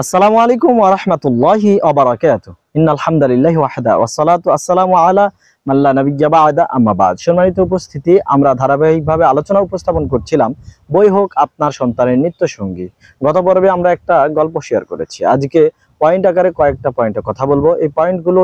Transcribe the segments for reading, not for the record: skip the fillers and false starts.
আসসালামু আলাইকুম ওয়া রাহমাতুল্লাহি ওয়া বারাকাতুহু। ইন্নাল হামদালিল্লাহি ওয়াহদা ওয়াসসালাতু আসসালামু আলা মান লা নাবিয়্যা বা'দা আম্মা বা'দ। সম্মানিত উপস্থিতি, আমরা ধারাবাহিকভাবে আলোচনা উপস্থাপন করছিলাম বই হোক আপনার সন্তানের নিত্য সঙ্গী। গত পর্বে আমরা একটা গল্প শেয়ার করেছি। আজকে পয়েন্ট আকারে কয়েকটা পয়েন্টে কথা বলবো। এই পয়েন্টগুলো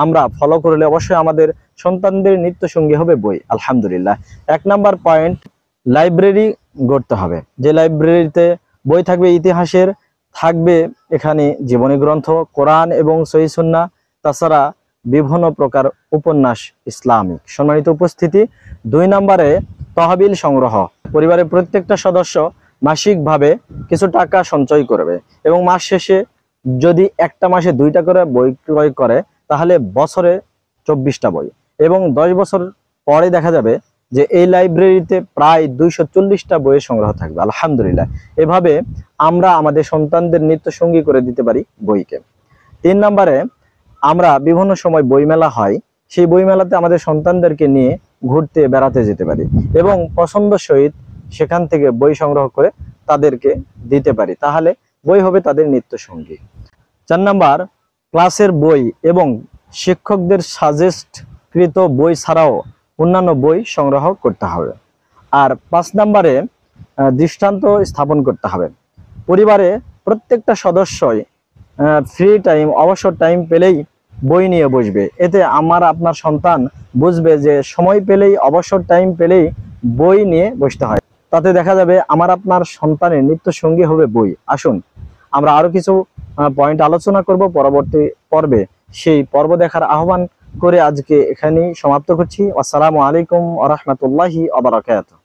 আমরা ফলো করলে অবশ্যই আমাদের সন্তানদের নিত্য সঙ্গী হবে বই। আলহামদুলিল্লাহ। 1 নাম্বার পয়েন্ট, লাইব্রেরি গড়তে হবে। যে লাইব্রেরিতে বই থাকবে ইতিহাসের, থাকবে এখানে জীবনী গ্রন্থ, কোরআন এবং সহিহ সুন্নাহ, তাছাড়া বিভিন্ন প্রকার উপন্যাস ইসলামিক। সম্মানিত উপস্থিতি, 2 নম্বরে তহবিল সংগ্রহ। পরিবারের প্রত্যেকটা সদস্য মাসিকভাবে কিছু টাকা সঞ্চয় করবে এবং মাস শেষে যদি একটা মাসে 2টা করে বই ক্রয় করে তাহলে বছরে 24টা বই, এবং 10 বছর পরে দেখা যাবে যে এই লাইব্রেরিতে প্রায় 240টা বইয়ের সংগ্রহ থাকবে। আলহামদুলিল্লাহ। এভাবে আমরা আমাদের সন্তানদের নিত্য সঙ্গী করে দিতে পারি বইকে। 3 নম্বরে, আমরা বিভিন্ন সময় বইমেলা হয়, সেই বইমেলাতে আমাদের সন্তানদেরকে নিয়ে ঘুরতে বেড়াতে যেতে পারি এবং পছন্দ সহিত সেখান থেকে বই সংগ্রহ করে তাদেরকে দিতে পারি, তাহলে বই হবে তাদের নিত্য সঙ্গী। 4 নাম্বার, ক্লাসের বই এবং শিক্ষকদের সাজেস্টকৃত বই ছাড়াও অন্যান্য বই সংগ্রহ করতে হবে। আর 5 নম্বরে, দৃষ্টান্ত স্থাপন করতে হবে। পরিবারে প্রত্যেকটা সদস্যই ফ্রি টাইম, অবসর টাইম পেলেই বই নিয়ে বসবে। এতে আপনার সন্তান বুঝবে যে সময় পেলেই, অবসর টাইম পেলেই বই নিয়ে বসতে হয়। তাতে দেখা যাবে আপনার সন্তানের নিত্য সঙ্গী হবে বই। আসুন আমরা আরো কিছু পয়েন্ট আলোচনা করব পরবর্তী পর্বে। সেই পর্ব দেখার আহ্বান করে আজকে এখানেই সমাপ্ত করছি। আসসালামু আলাইকুম ওয়া রাহমাতুল্লাহি ওয়া বারাকাতুহু।